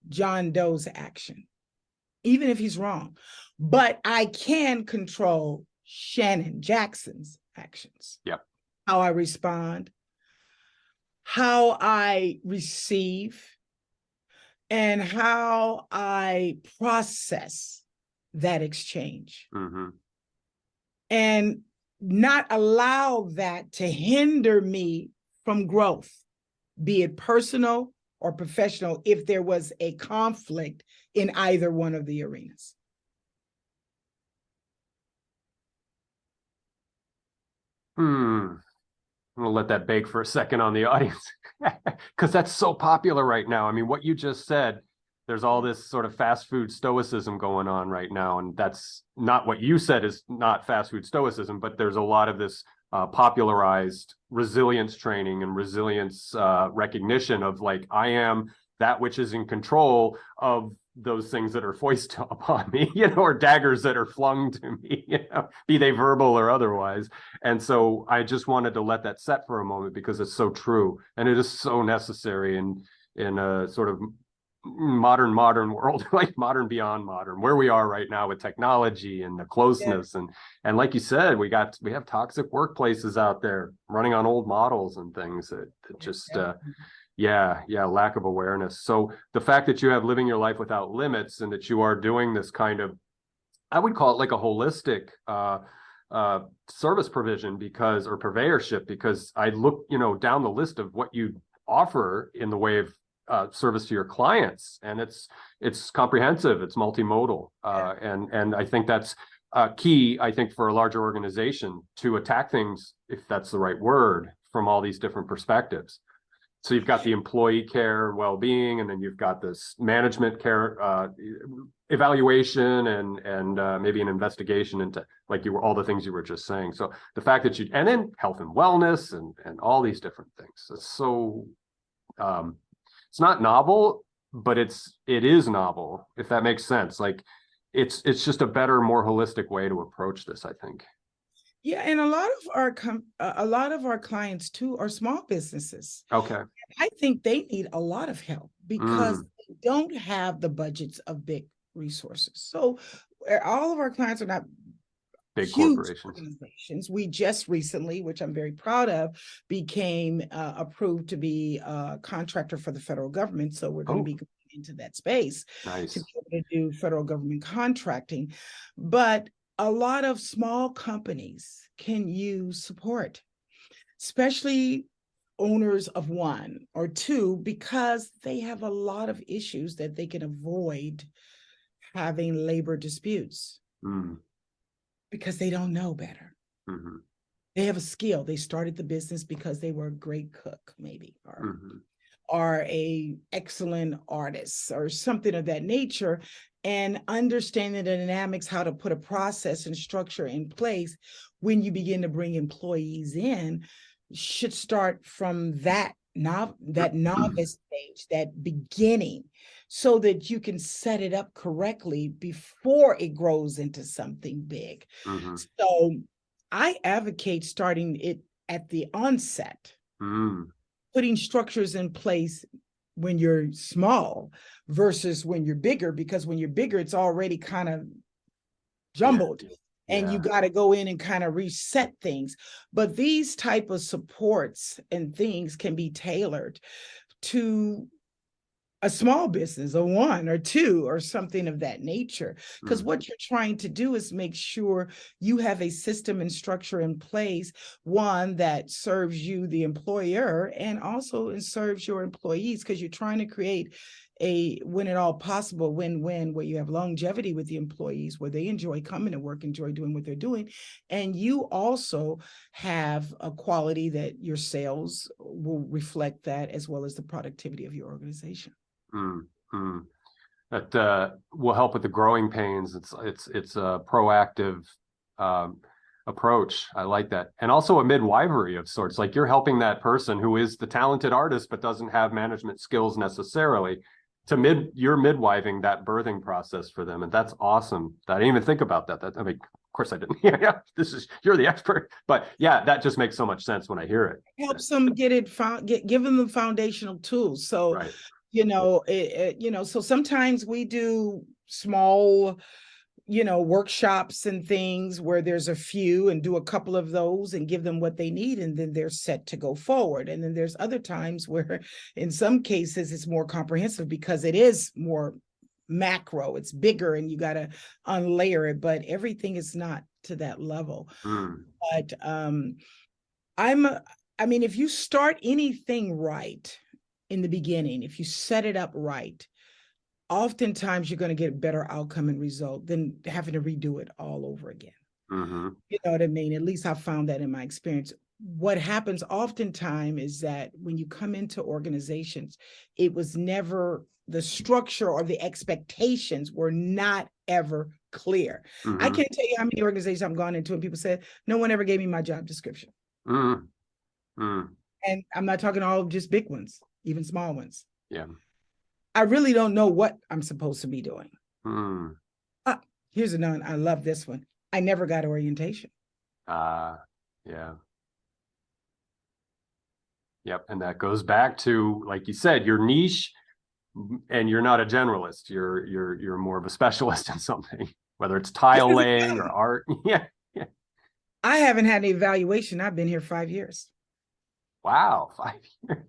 John Doe's action, even if he's wrong, but I can control Shannon Jackson's actions. Yep. How I respond, how I receive, and how I process that exchange. And not allow that to hinder me from growth, be it personal or professional, if there was a conflict in either one of the arenas. I'm gonna let that bake for a second on the audience, because that's so popular right now. I mean, what you just said, there's all this sort of fast food stoicism going on right now, and that's not what you said is not fast food stoicism, but there's a lot of this popularized resilience training and resilience recognition of, like, I am that which is in control of those things that are foisted upon me, or daggers that are flung to me, be they verbal or otherwise. And so I just wanted to let that set for a moment, because it's so true, and it is so necessary in a sort of modern world, like modern beyond modern, where we are right now with technology and the closeness. And like you said, we have toxic workplaces out there running on old models and things that just lack of awareness. So the fact that you have Living Your Life Without Limits, and that you are doing this kind of, I would call it like a holistic service provision, or purveyorship, because I look down the list of what you offer in the way of service to your clients, and it's comprehensive, it's multimodal, and I think that's key, I think, for a larger organization to attack things, if that's the right word, from all these different perspectives. So you've got the employee care, well-being, and then you've got this management care, evaluation, and maybe an investigation into, like, all the things you were just saying. So the fact that and then health and wellness and all these different things. It's so it's not novel, but it is novel, if that makes sense. Like, it's just a better, more holistic way to approach this, I think. Yeah, and a lot of our clients too are small businesses. Okay. I think they need a lot of help, because they don't have the budgets of big resources. So all of our clients are not big huge organizations. We just recently, which I'm very proud of, became approved to be a contractor for the federal government. So we're going to be going into that space to be able to do federal government contracting. But a lot of small companies can use support, especially owners of one or two, because they have a lot of issues that they can avoid having labor disputes. Because they don't know better. They have a skill. They started the business because they were a great cook, maybe, or a excellent artist, or something of that nature. And understanding the dynamics, how to put a process and structure in place when you begin to bring employees in, should start from that novice stage, that beginning, so that you can set it up correctly before it grows into something big. So I advocate starting it at the onset, Mm, putting structures in place when you're small versus when you're bigger, because when you're bigger, it's already kind of yeah, jumbled and you yeah. got to go in and kind of reset things. But these type of supports and things can be tailored to a small business, a one or two or something of that nature. Because Mm, what you're trying to do is make sure you have a system and structure in place, one that serves you, the employer, and also serves your employees, because you're trying to create a when at all possible win-win, where you have longevity with the employees, where they enjoy coming to work, enjoy doing what they're doing, and you also have a quality that your sales will reflect that, as well as the productivity of your organization. mm, mm. That will help with the growing pains. It's a proactive um, approach. I like that, and also a midwifery of sorts. Like you're helping that person who is the talented artist but doesn't have management skills necessarily. You're midwiving that birthing process for them, and that's awesome. I didn't even think about that. I mean, of course I didn't. Yeah, you're the expert, but yeah, that just makes so much sense when I hear it. Helps them get it found, give them the foundational tools. So, Right. so sometimes we do small, workshops and things where there's a few, and do a couple of those and give them what they need, and then they're set to go forward. And then there's other times where in some cases it's more comprehensive, because it is more macro, it's bigger, and you got to unlayer it, but everything is not to that level. Mm, But I'm I mean, if you start anything right in the beginning, if you set it up right, oftentimes you're going to get a better outcome and result than having to redo it all over again. mm-hmm. You know what I mean? At least I found that in my experience. What happens oftentimes is that when you come into organizations, it was never, the structure or the expectations were not ever clear. I Mm-hmm. can't tell you how many organizations I've gone into and people said, no one ever gave me my job description. Mm, mm, And I'm not talking all just big ones, even small ones. yeah. I really don't know what I'm supposed to be doing. Mm. Ah, here's another. I love this one. I never got orientation. Yeah. Yep. And that goes back to, like you said, your niche, and you're not a generalist. You're more of a specialist in something, whether it's tile laying or art. Yeah. Yeah. I haven't had an evaluation. I've been here 5 years. Wow. 5 years.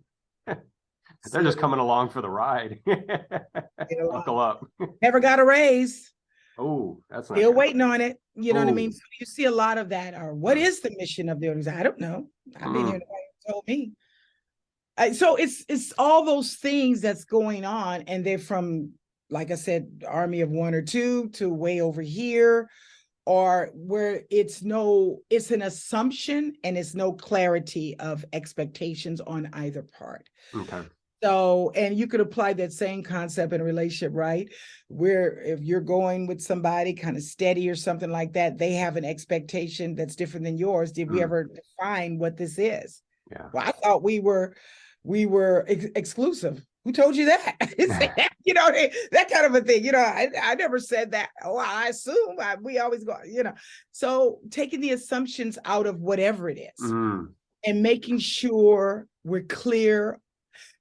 They're just Serious. coming along for the ride. Buckle up. Never got a raise. Oh, that's not Still good. waiting on it. You know what I Oh. mean? So you see a lot of that. Or what is the mission of the organization? I don't know. I've been here. Mm, Nobody told me. So it's all those things that's going on, and they're from, like I said, army of one or two to way over here, or where it's an assumption and it's no clarity of expectations on either part. okay. So, and you could apply that same concept in a relationship, right? Where if you're going with somebody kind of steady or something like that, they have an expectation that's different than yours. Did we ever define what this is? Yeah. Well, I thought we were exclusive. Who told you that? That kind of a thing. I never said that. Oh, I assume we always go, So taking the assumptions out of whatever it is Mm, and making sure we're clear.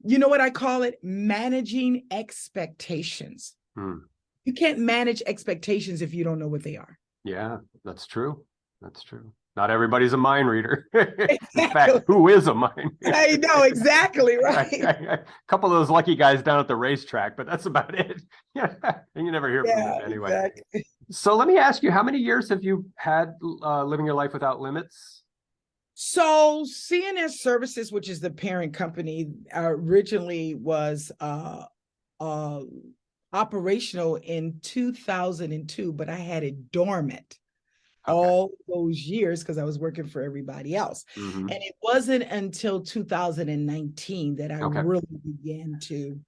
You know what I call it? Managing expectations. mm. You can't manage expectations if you don't know what they are. Yeah, that's true. That's true. Not everybody's a mind reader. In Exactly. fact, who is a mind reader? I know, exactly, right. A couple of those lucky guys down at the racetrack, but that's about it. Yeah, and you never hear from them anyway. Exactly. So let me ask you, how many years have you had Living Your Life Without Limits? So CNS Services, which is the parent company, originally was operational in 2002, but I had it dormant all those years because I was working for everybody else. Mm-hmm. And it wasn't until 2019 that I really began to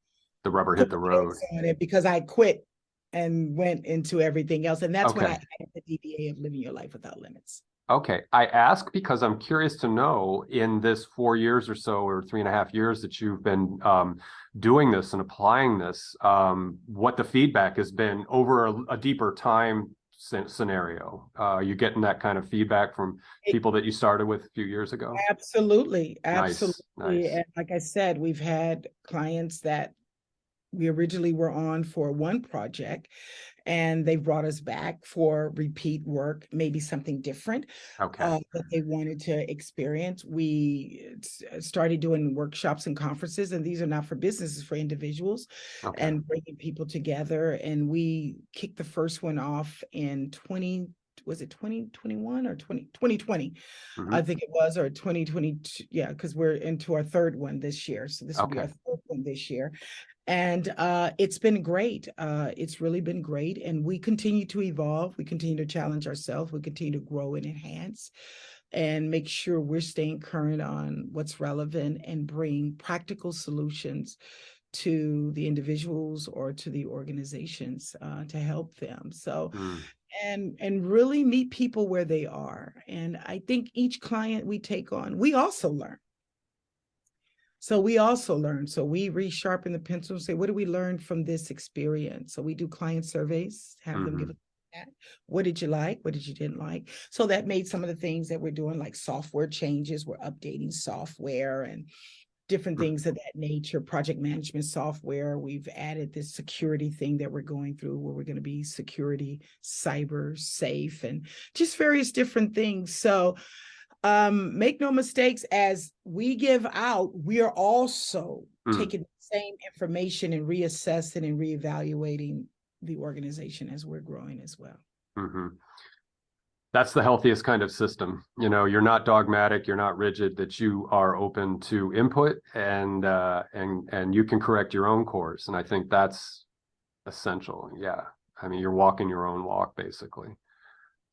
the rubber hit the road on it, because I quit and went into everything else. And that's when I added the DBA of Living Your Life Without Limits. Okay. I ask because I'm curious to know, in this 4 years or so, or 3.5 years that you've been doing this and applying this, what the feedback has been over a deeper time scenario? Are you getting that kind of feedback from people that you started with a few years ago? Absolutely. Nice, Absolutely. nice. And like I said, we've had clients that we originally were on for one project, and they brought us back for repeat work, maybe something different Okay. that they wanted to experience. We started doing workshops and conferences, and these are not for businesses, for individuals, Okay. and bringing people together. And we kicked the first one off in 2021 or 2020? Mm-hmm. I think it was, or 2022. Yeah, because we're into our third one this year. So this will be our third one this year. And it's been great. It's really been great. And we continue to evolve. We continue to challenge ourselves. We continue to grow and enhance and make sure we're staying current on what's relevant and bring practical solutions to the individuals or to the organizations to help them. So, and really meet people where they are. And I think each client we take on, we also learn. So we resharpen the pencil and say, what do we learn from this experience? So we do client surveys, have them give us that. What did you like? What did you didn't like? So that made some of the things that we're doing, like software changes. We're updating software and different things of that nature, project management software. We've added this security thing that we're going through where we're going to be security, cyber safe, and just various different things. So make no mistakes, as we give out, we are also taking the same information and reassessing and reevaluating the organization as we're growing as well. That's the healthiest kind of system. You know, you're not dogmatic, you're not rigid, that you are open to input and you can correct your own course. And I think that's essential. Yeah. I mean, you're walking your own walk, basically.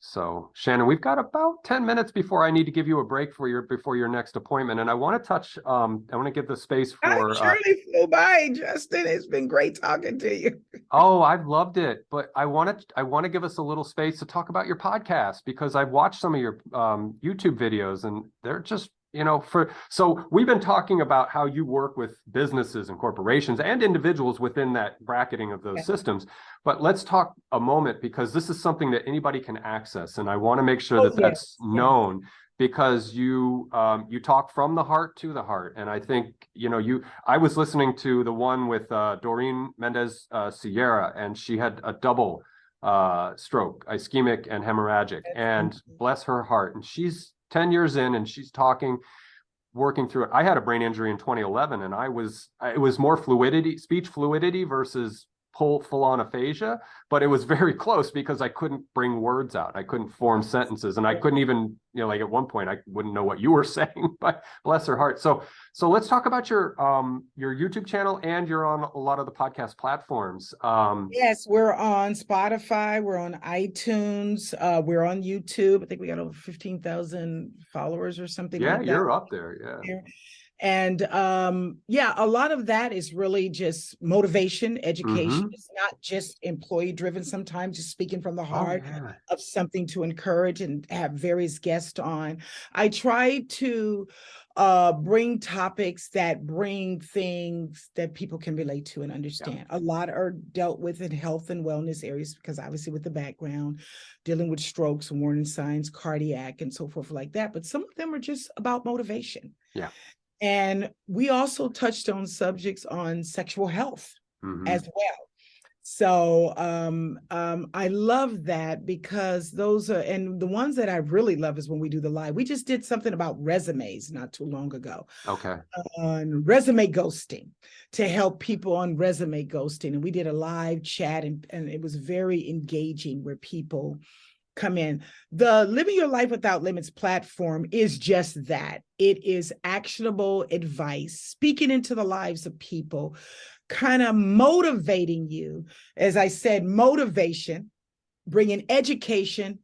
So Shannon, we've got about 10 minutes before I need to give you a break before your next appointment. And I want to touch, I want to give the space for— Surely flew by, Justin. It's been great talking to you. Oh, I've loved it. But I want to give us a little space to talk about your podcast, because I've watched some of your YouTube videos and they're just, so we've been talking about how you work with businesses and corporations and individuals within that bracketing of those systems. But let's talk a moment, because this is something that anybody can access. And I want to make sure that's known, because you talk from the heart to the heart. And I think, I was listening to the one with Doreen Mendez Sierra, and she had a double stroke, ischemic and hemorrhagic, and bless her heart. And she's 10 years in and she's working through it. I had a brain injury in 2011, and it was more fluidity, speech fluidity versus full-on aphasia, but it was very close because I couldn't bring words out. I couldn't form sentences, and I couldn't even, like at one point I wouldn't know what you were saying, but bless her heart. So let's talk about your YouTube channel, and you're on a lot of the podcast platforms. Yes, we're on Spotify, we're on iTunes, we're on YouTube. I think we got over 15,000 followers or something like that. Yeah, you're up there. Yeah. And a lot of that is really just motivation, education. It's not just employee driven. Sometimes just speaking from the heart of something to encourage, and have various guests on. I try to bring topics that bring things that people can relate to and understand. A lot are dealt with in health and wellness areas, because obviously with the background, dealing with strokes, warning signs, cardiac, and so forth like that. But some of them are just about motivation. Yeah. And we also touched on subjects on sexual health as well. So I love that, because those are, and the ones that I really love is when we do the live. We just did something about resumes not too long ago. Okay. On resume ghosting, to help people on resume ghosting. And we did a live chat, and it was very engaging, where people come in. The Living Your Life Without Limits platform is just that. It is actionable advice, speaking into the lives of people, kind of motivating you. As I said, motivation, bringing education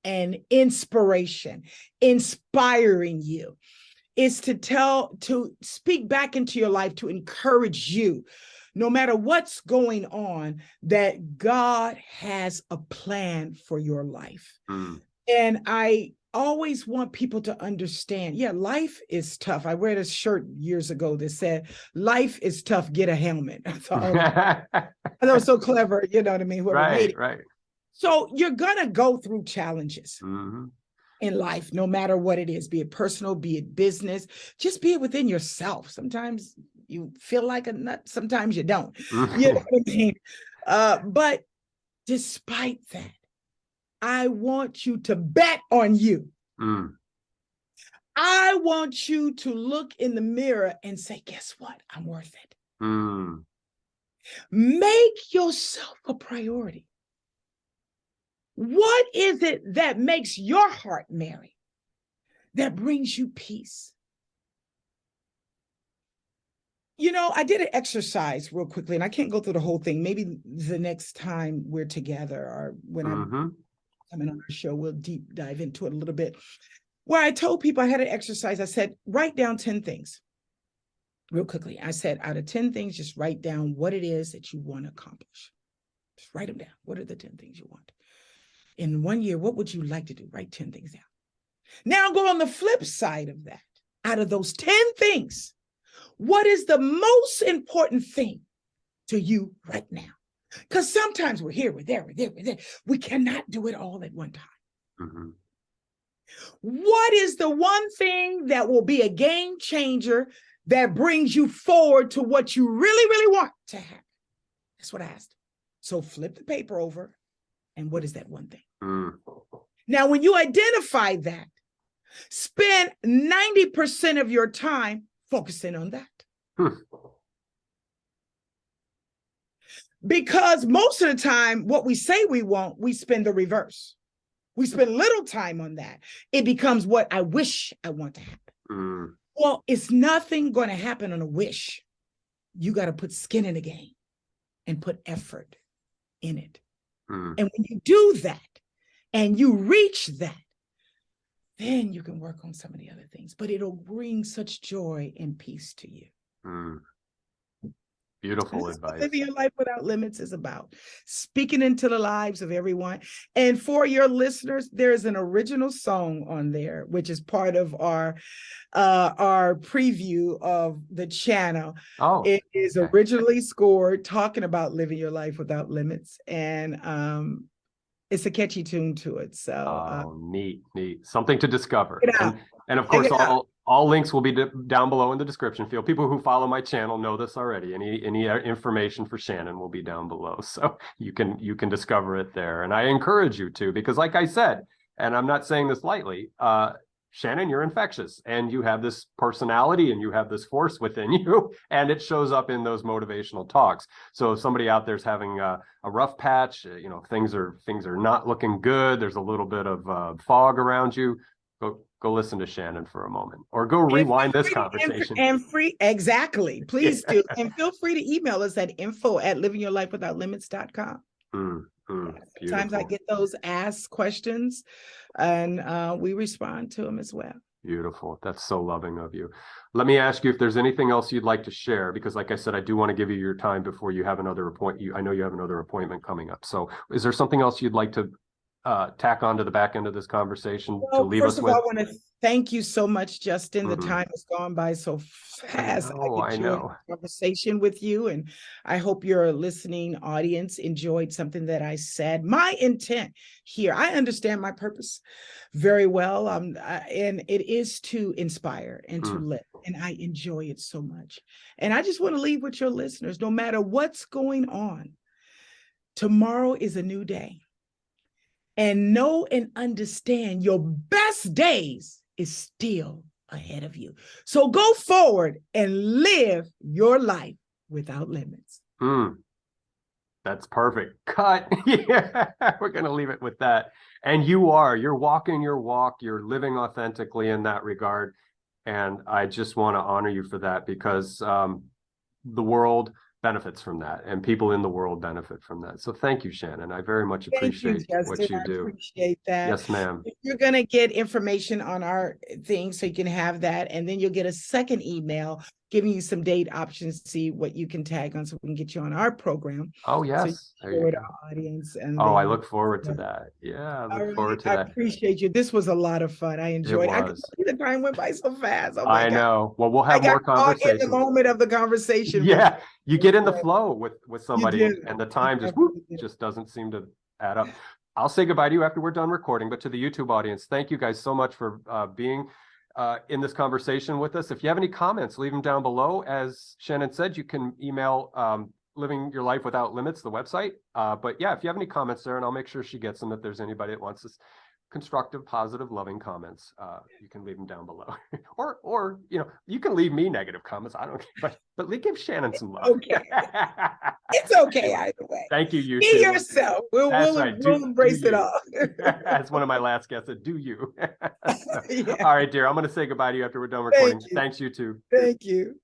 and inspiration, inspiring you. Is to speak back into your life, to encourage you, no matter what's going on, that God has a plan for your life. And I always want people to understand, life is tough. I read a shirt years ago that said, life is tough, get a helmet. I thought, that was so clever, you know what I mean? Whoever made it. Right. So you're going to go through challenges Mm-hmm. in life, no matter what it is, be it personal, be it business, just be it within yourself. Sometimes you feel like a nut, sometimes you don't. You know what I mean? But despite that, I want you to bet on you. Mm. I want you to look in the mirror and say, guess what? I'm worth it. Mm. Make yourself a priority. What is it that makes your heart merry, that brings you peace? You know, I did an exercise real quickly, and I can't go through the whole thing. Maybe the next time we're together or when I'm coming on our show, we'll deep dive into it a little bit. Where I told people, I had an exercise. I said, write down 10 things real quickly. I said, out of 10 things, just write down what it is that you want to accomplish. Just write them down. What are the 10 things you want? In 1 year, what would you like to do? Write 10 things down. Now go on the flip side of that. Out of those 10 things, what is the most important thing to you right now? Because sometimes we're here, we're there, we're there, we're there. We cannot do it all at one time. Mm-hmm. What is the one thing that will be a game changer that brings you forward to what you really, really want to happen? That's what I asked. So flip the paper over. And what is that one thing? Mm. Now, when you identify that, spend 90% of your time focusing on that. Because most of the time, what we say we want, we spend the reverse. We spend little time on that. It becomes what I wish I want to happen. Mm. Well, it's nothing going to happen on a wish. You got to put skin in the game and put effort in it. Mm. And when you do that and you reach that, then you can work on some of the other things, but it'll bring such joy and peace to you. Mm. Beautiful advice. Living your life without limits is about speaking into the lives of everyone. And for your listeners, there's an original song on there, which is part of our preview of the channel. Oh, it is originally scored talking about living your life without limits. And it's a catchy tune to it. So neat. Something to discover. And of Check course, it all links will be down below in the description field. People who follow my channel know this already. Any information for Shannon will be down below, so you can discover it there. And I encourage you to, because like I said, and I'm not saying this lightly, Shannon, you're infectious, and you have this personality and you have this force within you, and it shows up in those motivational talks. So if somebody out there's having a rough patch, things are not looking good, there's a little bit of fog around you, go listen to Shannon for a moment, or go rewind this conversation. Exactly. Please do. And feel free to email us at info@livingyourlifewithoutlimits.com. Sometimes I get those asked questions and we respond to them as well. Beautiful. That's so loving of you. Let me ask you if there's anything else you'd like to share, because like I said, I do want to give you your time before you have another appointment. I know you have another appointment coming up. So is there something else you'd like to tack on to the back end of this conversation to leave us with? First of all, I want to thank you so much, Justin. The time has gone by so fast. I know. Conversation with you, and I hope your listening audience enjoyed something that I said. My intent here, I understand my purpose very well, and it is to inspire and to lift, and I enjoy it so much. And I just want to leave with your listeners, no matter what's going on, tomorrow is a new day. And know and understand your best days is still ahead of you. So go forward and live your life without limits. That's perfect. Cut. Yeah, we're going to leave it with that. And you're walking your walk. You're living authentically in that regard. And I just want to honor you for that, because the world benefits from that, and people in the world benefit from that. So thank you, Shannon. I very much appreciate what you do. I appreciate that. Yes, ma'am. You're going to get information on our thing, so you can have that, and then you'll get a second email giving you some date options to see what you can tag on, so we can get you on our program. Oh, yes. So you our audience. And I look forward to that. Yeah, I look forward to that. I appreciate you. This was a lot of fun. I enjoyed it. I could see the time went by so fast. Oh my God. Know. Well, we'll have more conversations. In the moment of the conversation. Yeah, you get in the flow with somebody, and the time just doesn't seem to add up. I'll say goodbye to you after we're done recording, but to the YouTube audience, thank you guys so much for being in this conversation with us. If you have any comments, leave them down below. As Shannon said, you can email Living Your Life Without Limits, the website. But yeah, if you have any comments there, and I'll make sure she gets them if there's anybody that wants this constructive, positive, loving comments, you can leave them down below. or you can leave me negative comments. I don't care, but give Shannon some love. Okay. It's okay either way. Thank you, YouTube. Be yourself. We'll embrace it all. That's one of my last guests said, do you? Yeah. All right, dear. I'm going to say goodbye to you after we're done recording. Thanks, YouTube. Thank you.